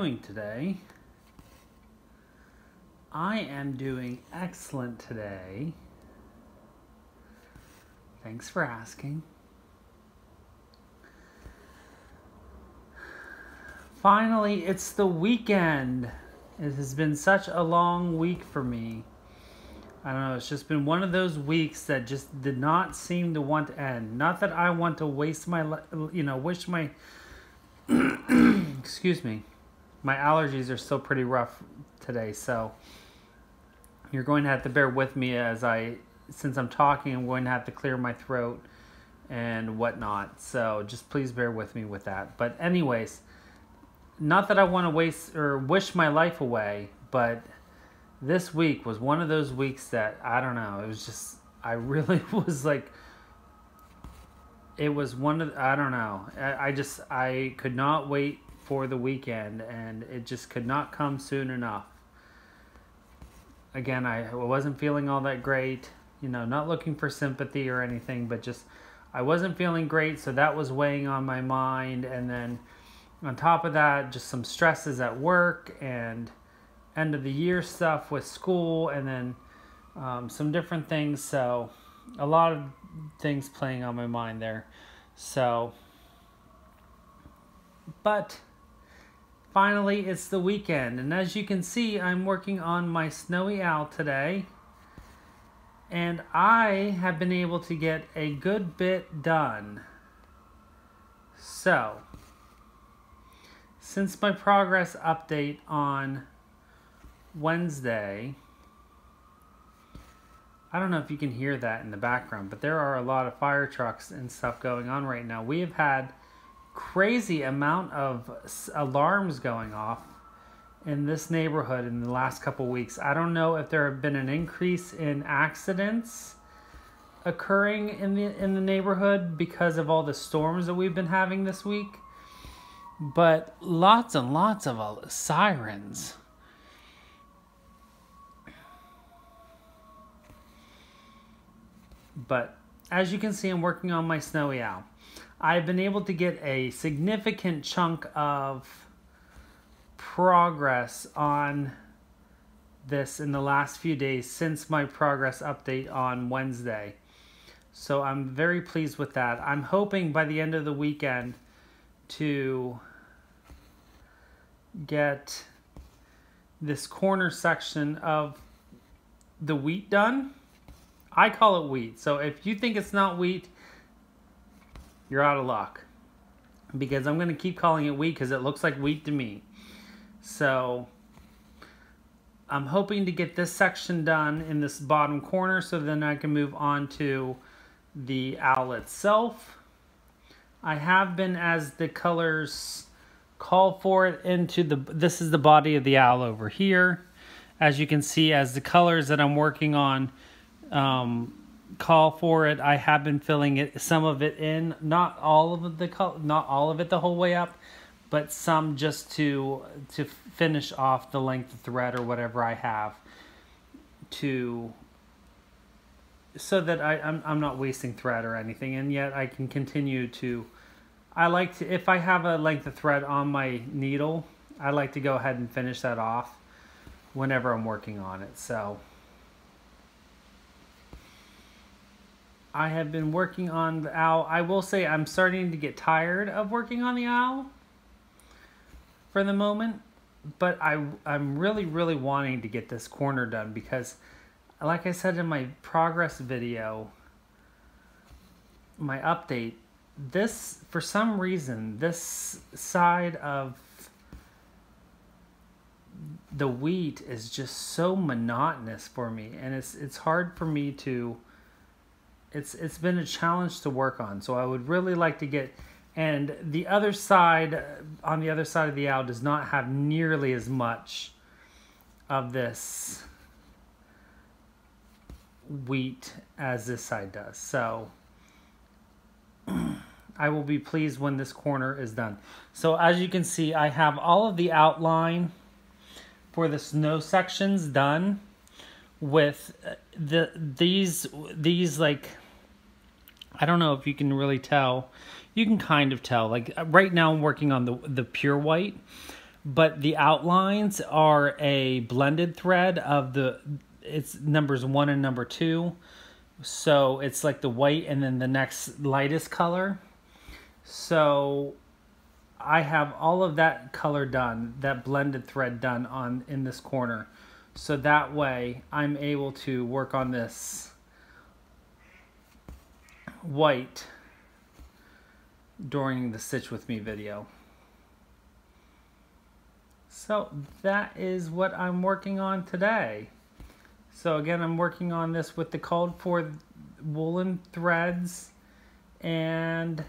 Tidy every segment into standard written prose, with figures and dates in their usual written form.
doing today? I am doing excellent today. Thanks for asking. Finally, it's the weekend. It has been such a long week for me. I don't know, it's just been one of those weeks that just did not seem to want to end. Not that I want to waste my, wish my, excuse me, my allergies are still pretty rough today, so you're going to have to bear with me since I'm talking, I'm going to have to clear my throat and whatnot, so just please bear with me with that. But anyways, not that I want to waste or wish my life away, but this week was one of those weeks that, I don't know, it was just, I really was like, it was one of, I don't know, I could not wait for the weekend, and it just could not come soon enough. Again, I wasn't feeling all that great, not looking for sympathy or anything, but just, I wasn't feeling great, so that was weighing on my mind, and then on top of that, just some stresses at work, and end of the year stuff with school, and then some different things, so a lot of things playing on my mind there. So, but finally it's the weekend, and as you can see, I'm working on my Snowy Owl today, and I have been able to get a good bit done. So, since my progress update on Wednesday, I don't know if you can hear that in the background, but there are a lot of fire trucks and stuff going on right now. We have had crazy amount of alarms going off in this neighborhood in the last couple weeks. I don't know if there have been an increase in accidents occurring in the neighborhood because of all the storms that we've been having this week, but lots and lots of sirens. But as you can see, I'm working on my Snowy Owl. I've been able to get a significant chunk of progress on this in the last few days since my progress update on Wednesday. So I'm very pleased with that. I'm hoping by the end of the weekend to get this corner section of the wheat done. I call it wheat. So if you think it's not wheat, you're out of luck. Because I'm going to keep calling it wheat because it looks like wheat to me. So I'm hoping to get this section done in this bottom corner so then I can move on to the owl itself. I have been, as the colors call for it, this is the body of the owl over here. As you can see, as the colors that I'm working on call for it, I have been filling some of it in, not all of it the whole way up, but some just to finish off the length of thread or whatever I have, so that I'm not wasting thread or anything, and yet I can continue to. I like to, if I have a length of thread on my needle, I like to go ahead and finish that off whenever I'm working on it. So I have been working on the owl. I will say I'm starting to get tired of working on the owl for the moment, but I'm really, really wanting to get this corner done because, like I said in my progress video, my update, for some reason, this side of the wheat is just so monotonous for me, and it's hard for me to. It's been a challenge to work on, so I would really like to get, and the other side, on the other side of the owl does not have nearly as much of this wheat as this side does, so I will be pleased when this corner is done. So as you can see, I have all of the outline for the snow sections done with these like, I don't know if you can really tell. You can kind of tell. Like right now I'm working on the pure white. but the outlines are a blended thread of it's numbers 1 and number 2. So it's like the white and then the next lightest color. So I have all of that color done, that blended thread done in this corner. So that way I'm able to work on this white during the Stitch With Me video. So that is what I'm working on today. So again, I'm working on this with the called for woolen threads and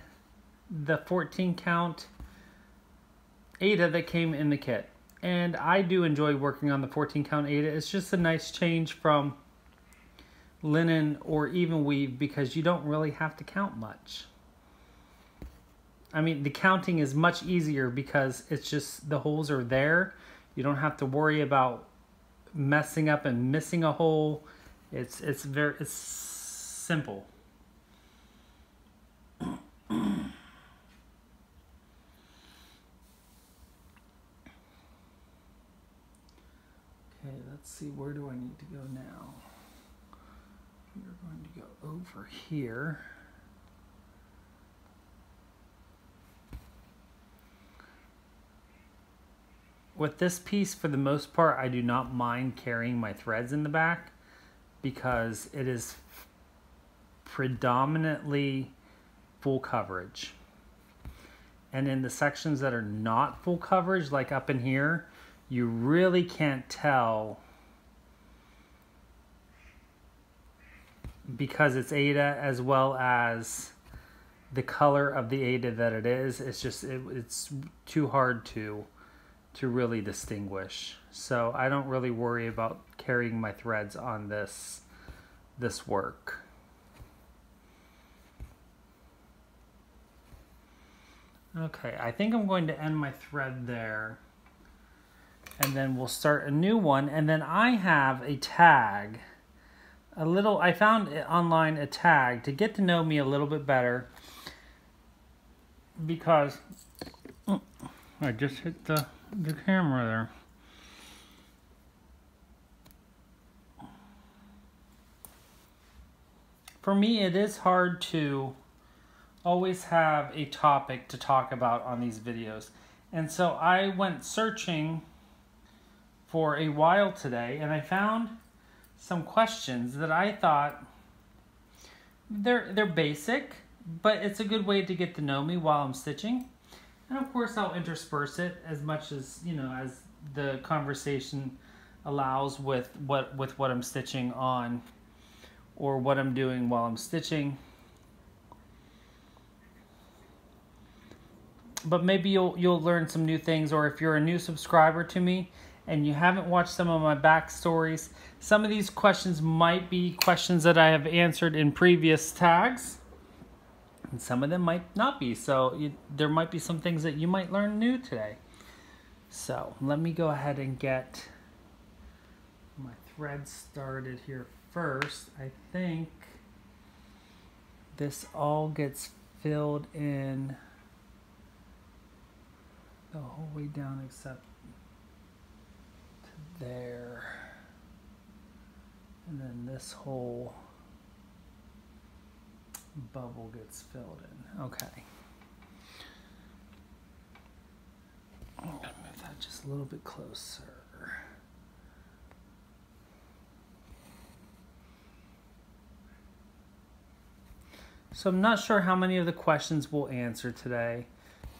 the 14 count Aida that came in the kit. And I do enjoy working on the 14 count Aida. It's just a nice change from linen or even weave because you don't really have to count much. I mean, the counting is much easier because it's just the holes are there. You don't have to worry about messing up and missing a hole. It's simple. Okay, let's see, where do I need to go now? We're going to go over here. With this piece, for the most part, I do not mind carrying my threads in the back because it is predominantly full coverage. And in the sections that are not full coverage, like up in here, you really can't tell because it's Aida as well as the color of the Aida that it is. It's just, it's too hard to really distinguish. So I don't really worry about carrying my threads on this work. Okay, I think I'm going to end my thread there. And then we'll start a new one. And then I have a tag. I found online a tag to get to know me a little bit better. Because I just hit the camera there. For me, it is hard to always have a topic to talk about on these videos. And so I went searching for a while today, and I found some questions that I thought they're basic, but it's a good way to get to know me while I'm stitching. And of course I'll intersperse it as much as, you know, as the conversation allows with what I'm stitching on or what I'm doing while I'm stitching. But maybe you'll learn some new things, or if you're a new subscriber to me and you haven't watched some of my backstories, some of these questions might be questions that I have answered in previous tags. And some of them might not be, so there might be some things that you might learn new today. So let me go ahead and get my thread started here first. I think this all gets filled in the whole way down except to there. And then this whole bubble gets filled in. Okay. I'm going to move that just a little bit closer. So I'm not sure how many of the questions we'll answer today.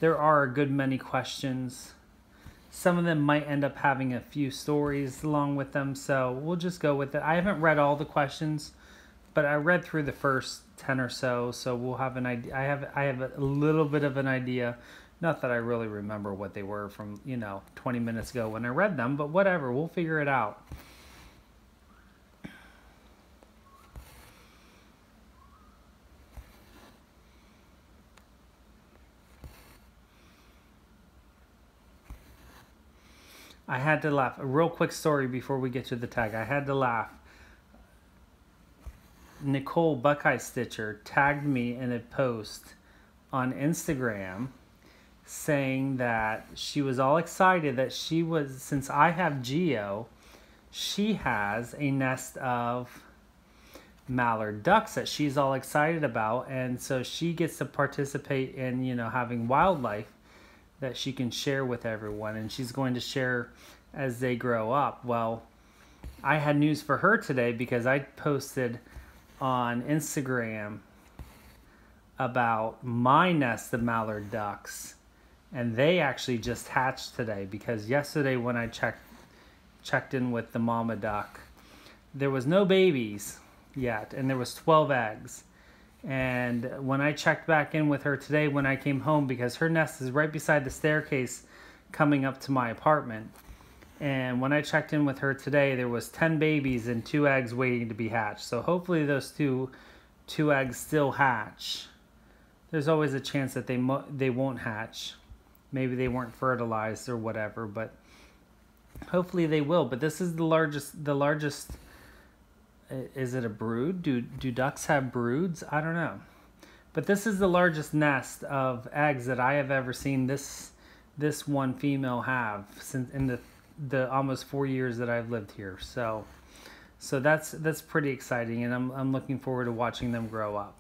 There are a good many questions. Some of them might end up having a few stories along with them, so we'll just go with it. I haven't read all the questions, but I read through the first 10 or so we'll have an idea. I have a little bit of an idea. Not that I really remember what they were from, 20 minutes ago when I read them, but whatever, we'll figure it out. I had to laugh. A real quick story before we get to the tag. I had to laugh. Nicole Buckeye Stitcher tagged me in a post on Instagram saying that she was all excited that since I have Geo, she has a nest of mallard ducks that she's all excited about, and so she gets to participate in, having wildlife that she can share with everyone, and she's going to share as they grow up. Well, I had news for her today because I posted on Instagram about my nest of mallard ducks, and they actually just hatched today, because yesterday when I checked in with the mama duck, there was no babies yet, and there was 12 eggs. And when I checked back in with her today when I came home, because her nest is right beside the staircase coming up to my apartment, and when I checked in with her today, there was 10 babies and 2 eggs waiting to be hatched. So hopefully those two eggs still hatch. There's always a chance that they won't hatch. Maybe they weren't fertilized or whatever, but hopefully they will. But this is the largest. Is it a brood? Do ducks have broods? I don't know. But this is the largest nest of eggs that I have ever seen this one female have since in the almost 4 years that I've lived here. So that's pretty exciting, and I'm looking forward to watching them grow up.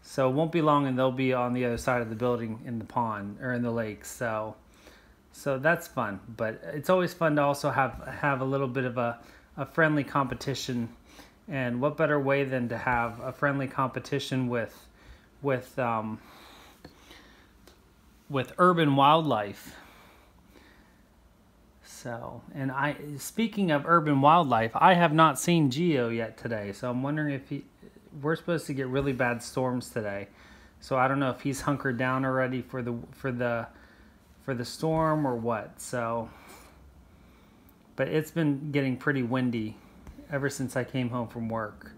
So it won't be long and they'll be on the other side of the building in the pond or in the lake. So that's fun. But it's always fun to also have a little bit of a friendly competition. And what better way than to have a friendly competition with urban wildlife. So, and speaking of urban wildlife, I have not seen Geo yet today. So I'm wondering if we're supposed to get really bad storms today. So I don't know if he's hunkered down already for the storm or what. So, but it's been getting pretty windy ever since I came home from work.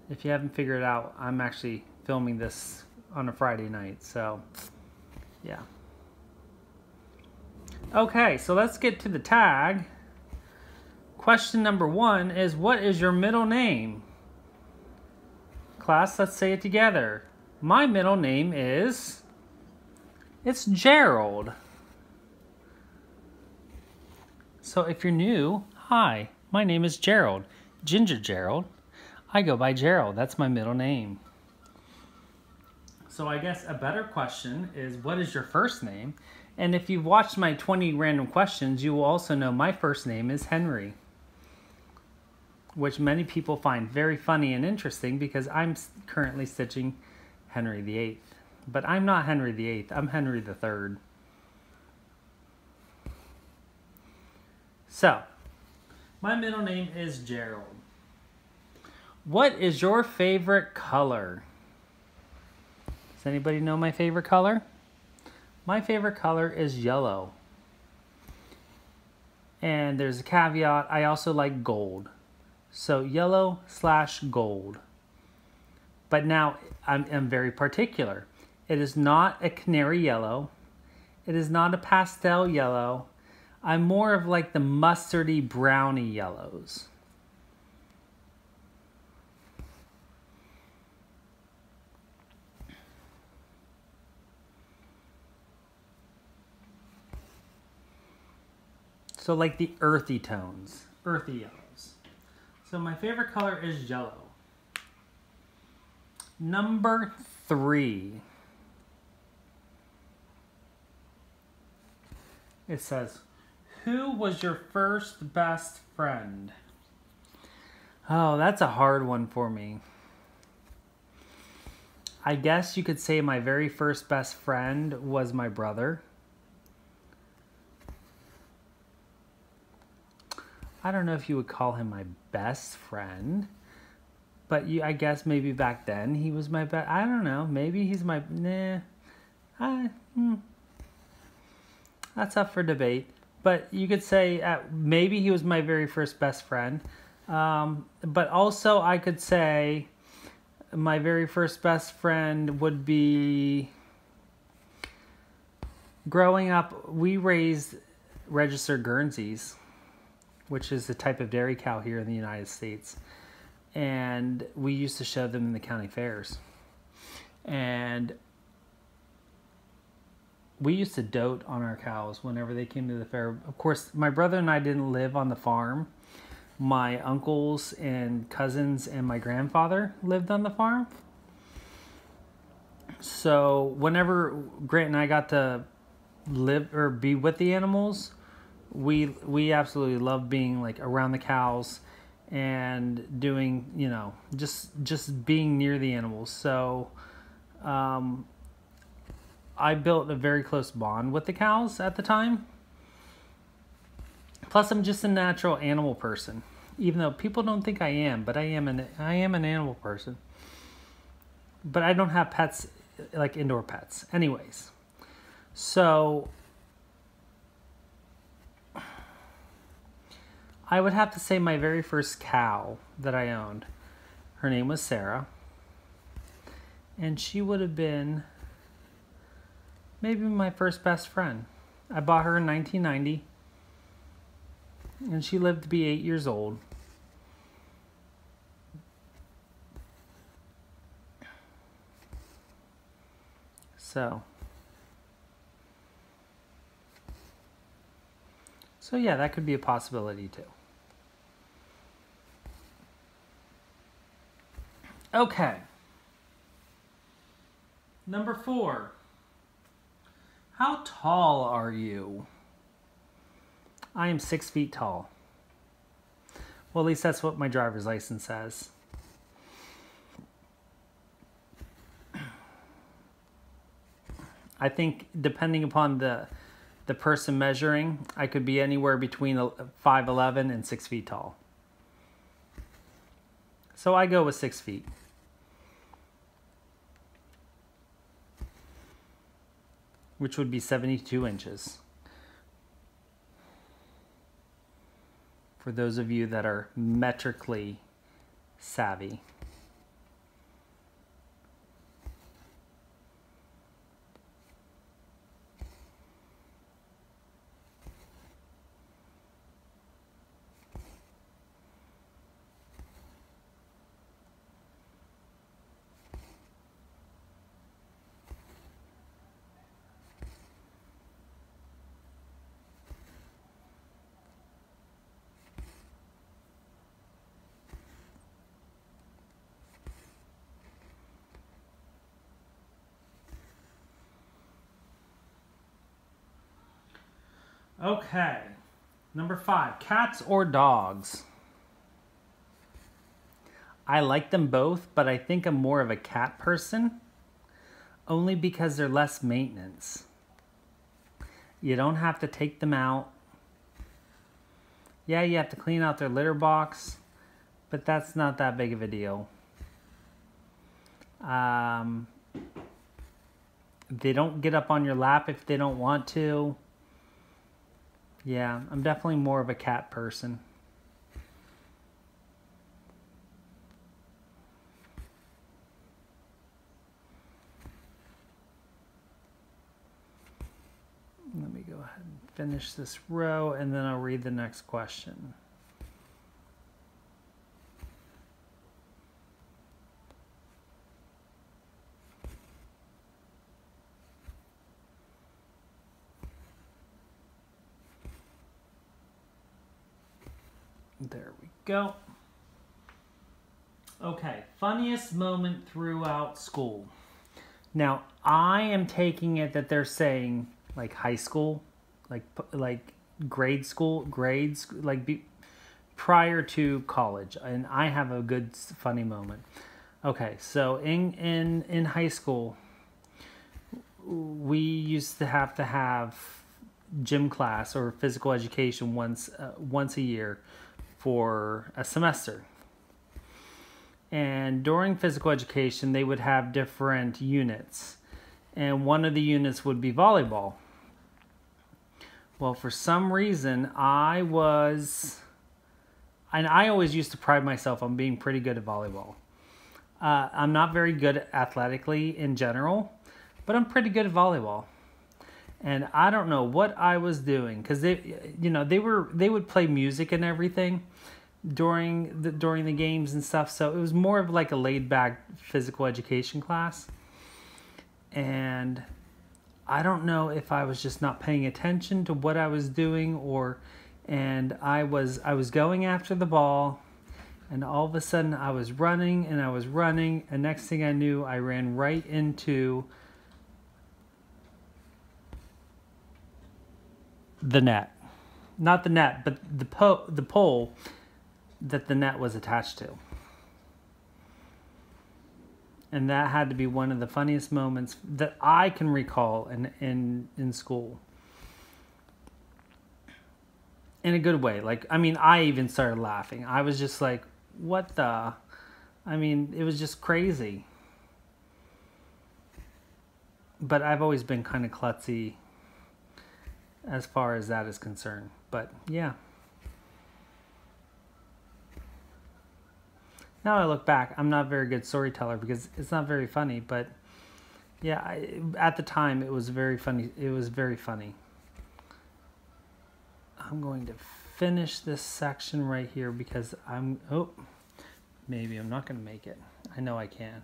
If you haven't figured it out, I'm actually filming this on a Friday night, so yeah. Okay, so let's get to the tag. Question number 1 is, what is your middle name? Class, let's say it together. My middle name it's Gerald. So if you're new, hi. My name is Gerald, Ginger Gerald. I go by Gerald. That's my middle name. So I guess a better question is, what is your first name? And if you've watched my 20 random questions, you will also know my first name is Henry, which many people find very funny and interesting because I'm currently stitching Henry VIII. But I'm not Henry VIII. I'm Henry III. So, my middle name is Gerald. What is your favorite color? Does anybody know my favorite color? My favorite color is yellow. And there's a caveat, I also like gold. So yellow/gold. But now I'm very particular. It is not a canary yellow. It is not a pastel yellow. I'm more of like the mustardy browny yellows. So like the earthy tones, earthy yellows. So my favorite color is yellow. Number 3. It says, who was your first best friend? Oh, that's a hard one for me. I guess you could say my very first best friend was my brother. I don't know if you would call him my best friend, but I guess maybe back then he was my best. I don't know. Maybe he's my, that's up for debate. But you could say maybe he was my very first best friend. But also I could say my very first best friend would be, growing up, we raised registered Guernseys, which is the type of dairy cow here in the United States. And we used to show them in the county fairs. And we used to dote on our cows whenever they came to the fair. Of course, my brother and I didn't live on the farm. My uncles and cousins and my grandfather lived on the farm. So whenever Grant and I got to live or be with the animals, we absolutely loved being like around the cows and doing, you know, just being near the animals. So I built a very close bond with the cows at the time. Plus, I'm just a natural animal person, even though people don't think I am, but I am an animal person. But I don't have pets, like indoor pets. Anyways, so I would have to say my very first cow that I owned, her name was Sarah, and she would have been maybe my first best friend. I bought her in 1990, and she lived to be 8 years old. So yeah, that could be a possibility too. Okay. Number 4. How tall are you? I am 6 feet tall. Well, at least that's what my driver's license says. I think depending upon the person measuring, I could be anywhere between 5'11" and 6 feet tall. So I go with 6 feet. Which would be 72 inches. For those of you that are metrically savvy. Okay, number 5, cats or dogs? I like them both, but I think I'm more of a cat person, only because they're less maintenance. You don't have to take them out. Yeah, you have to clean out their litter box, but that's not that big of a deal. They don't get up on your lap if they don't want to. Yeah, I'm definitely more of a cat person. Let me go ahead and finish this row, and then I'll read the next question. There we go. Okay, funniest moment throughout school. Now, I am taking it that they're saying like high school, like grades, like prior to college, and I have a good funny moment. Okay, so in high school, we used to have gym class or physical education once a year for a semester. And during physical education, they would have different units. And one of the units would be volleyball. Well, for some reason, I always used to pride myself on being pretty good at volleyball. I'm not very good athletically in general, but I'm pretty good at volleyball. And I don't know what I was doing, because they would play music and everything during the games and stuff. So it was more of like a laid back physical education class. And I don't know if I was just not paying attention to what I was doing, and I was going after the ball, and all of a sudden I was running, and next thing I knew, I ran right into the net. Not the net, but the pole that the net was attached to. And that had to be one of the funniest moments that I can recall in school. In a good way. Like, I mean, I even started laughing. I was just like, what the? I mean, it was just crazy. But I've always been kind of klutzy as far as that is concerned. But, yeah. Now I look back, I'm not a very good storyteller because it's not very funny, but yeah, at the time it was very funny. It was very funny. I'm going to finish this section right here because maybe I'm not going to make it. I know I can.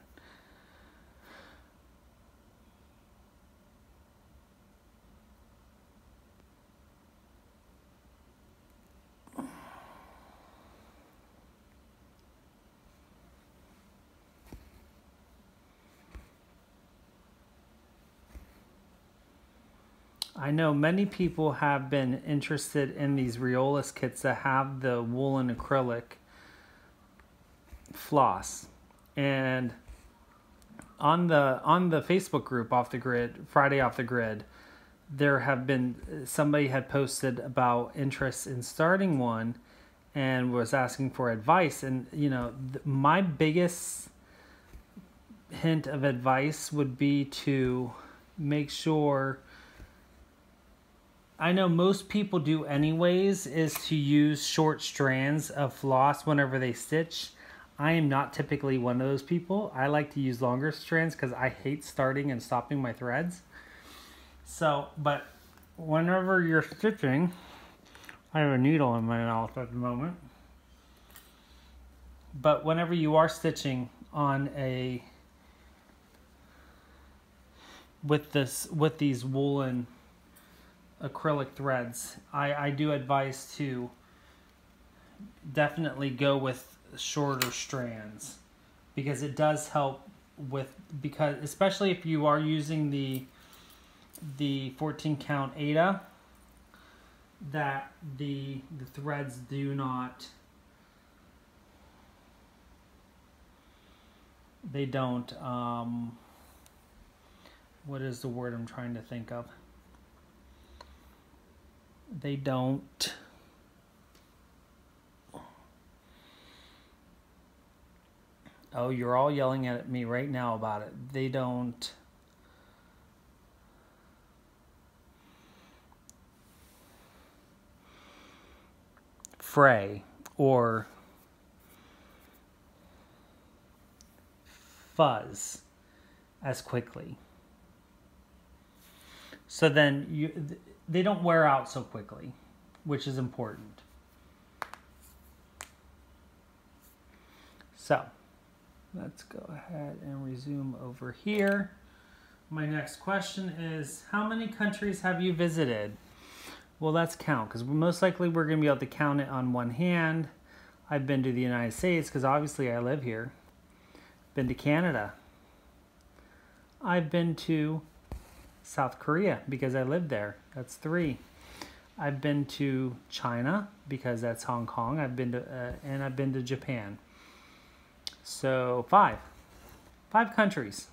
I know many people have been interested in these Riolis kits that have the woolen acrylic floss. And on the Facebook group Off the Grid, Friday Off the Grid, somebody had posted about interest in starting one and was asking for advice. And, you know, my biggest hint of advice would be to make sure, I know most people do anyways, is to use short strands of floss whenever they stitch. I am not typically one of those people. I like to use longer strands because I hate starting and stopping my threads. So, but whenever you're stitching, I have a needle in my mouth at the moment. But whenever you are stitching on with these woolen acrylic threads, I do advise to definitely go with shorter strands because it does help because especially if you are using the 14 count Ada, that the threads do not, they don't what is the word I'm trying to think of? They don't oh, you're all yelling at me right now about it. They don't fray or fuzz as quickly. So then they don't wear out so quickly, which is important. So let's go ahead and resume over here. My next question is, how many countries have you visited? Well, let's count, because most likely we're going to be able to count it on one hand. I've been to the United States, because obviously I live here. Been to Canada. I've been to South Korea, because I lived there. That's 3. I've been to China, because that's Hong Kong. I've been to and I've been to Japan. So 5 countries.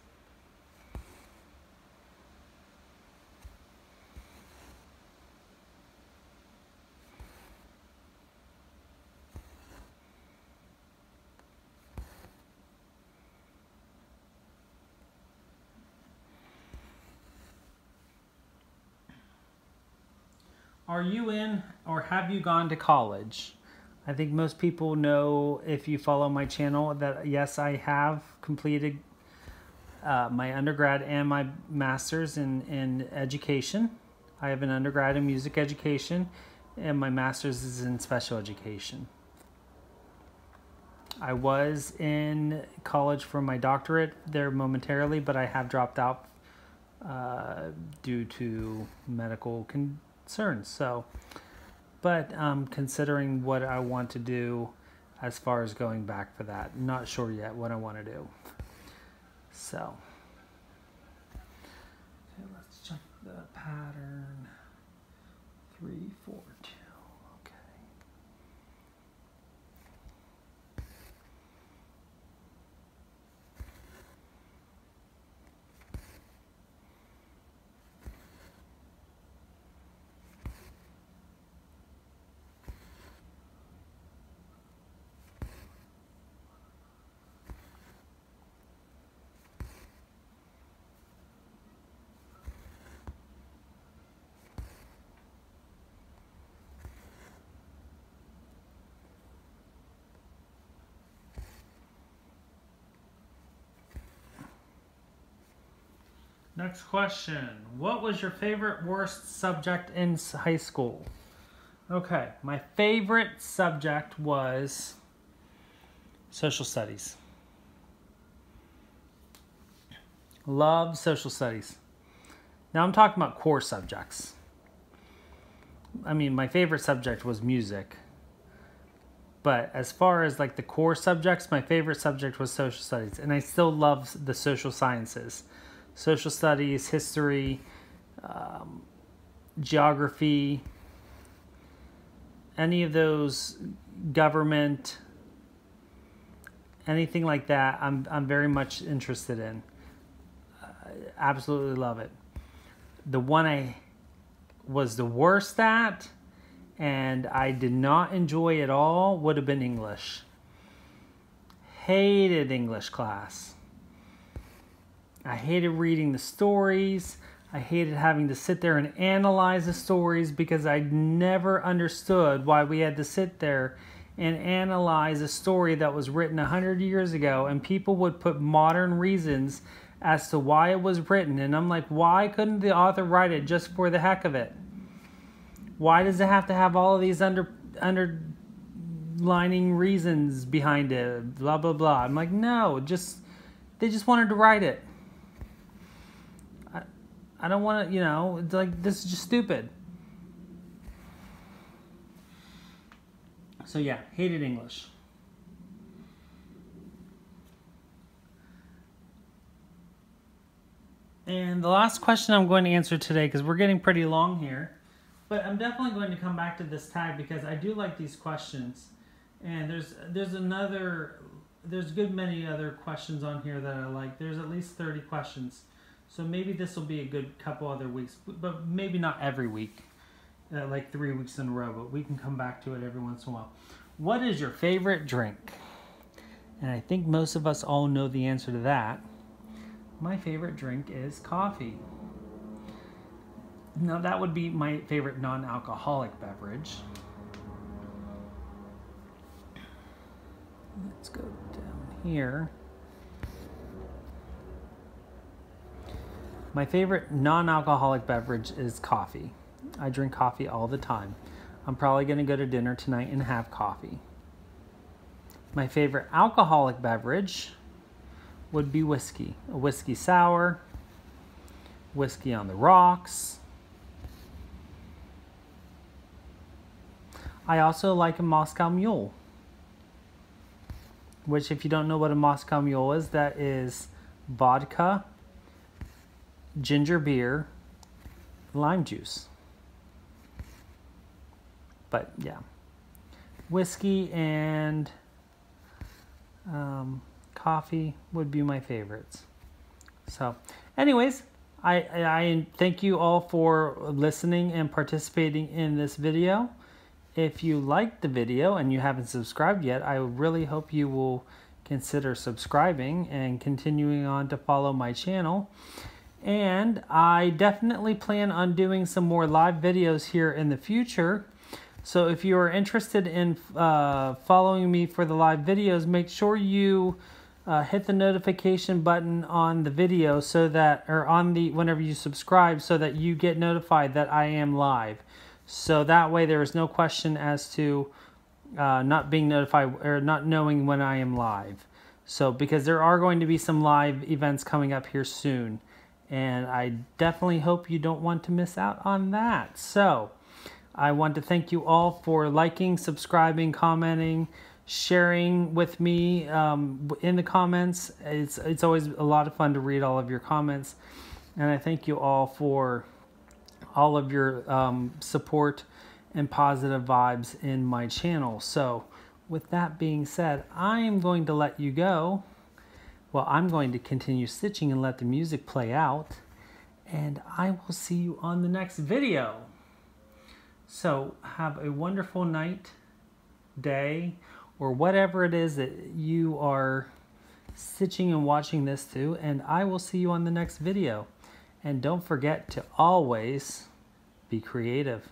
Are you in or have you gone to college? I think most people know, if you follow my channel, that yes, I have completed my undergrad and my master's in education. I have an undergrad in music education and my master's is in special education. I was in college for my doctorate there momentarily, but I have dropped out due to medical concerns. So, but considering what I want to do as far as going back for that, not sure yet what I want to do. So, okay, let's check the pattern. 3, 4, 2. Okay. Next question. What was your favorite worst subject in high school? Okay, my favorite subject was social studies. Love social studies. Now I'm talking about core subjects. I mean, my favorite subject was music. But as far as like the core subjects, my favorite subject was social studies. And I still love the social sciences. Social studies, history, geography, any of those, government, anything like that, I'm very much interested in. Absolutely love it. The one I was the worst at and I did not enjoy at all would have been English. Hated English class. I hated reading the stories. I hated having to sit there and analyze the stories because I never understood why we had to sit there and analyze a story that was written 100 years ago, and people would put modern reasons as to why it was written. And I'm like, why couldn't the author write it just for the heck of it? Why does it have to have all of these underlining reasons behind it? Blah, blah, blah. I'm like, no, they just wanted to write it. I don't want to, it's like, this is just stupid. So yeah, hated English. And the last question I'm going to answer today, because we're getting pretty long here, but I'm definitely going to come back to this tag because I do like these questions. And there's good many other questions on here that I like. There's at least 30 questions. So maybe this will be a good couple other weeks, but maybe not every week, like 3 weeks in a row, but we can come back to it every once in a while. What is your favorite drink? And I think most of us all know the answer to that. My favorite drink is coffee. Now that would be my favorite non-alcoholic beverage. Let's go down here. My favorite non-alcoholic beverage is coffee. I drink coffee all the time. I'm probably going to go to dinner tonight and have coffee. My favorite alcoholic beverage would be whiskey. A whiskey sour, whiskey on the rocks. I also like a Moscow Mule, which if you don't know what a Moscow Mule is, that is vodka, ginger beer, lime juice. But yeah, whiskey and coffee would be my favorites. So anyways, I thank you all for listening and participating in this video. If you liked the video and you haven't subscribed yet, I really hope you will consider subscribing and continuing on to follow my channel. And I definitely plan on doing some more live videos here in the future. So if you are interested in following me for the live videos, make sure you hit the notification button on the video so that, or on the, whenever you subscribe, so that you get notified that I am live. So that way there is no question as to not being notified or not knowing when I am live. So because there are going to be some live events coming up here soon. And I definitely hope you don't want to miss out on that. So I want to thank you all for liking, subscribing, commenting, sharing with me in the comments. It's always a lot of fun to read all of your comments. And I thank you all for all of your support and positive vibes in my channel. So with that being said, I am going to let you go. Well, I'm going to continue stitching and let the music play out. And I will see you on the next video. So have a wonderful night, day, or whatever it is that you are stitching and watching this to. And I will see you on the next video. And don't forget to always be creative.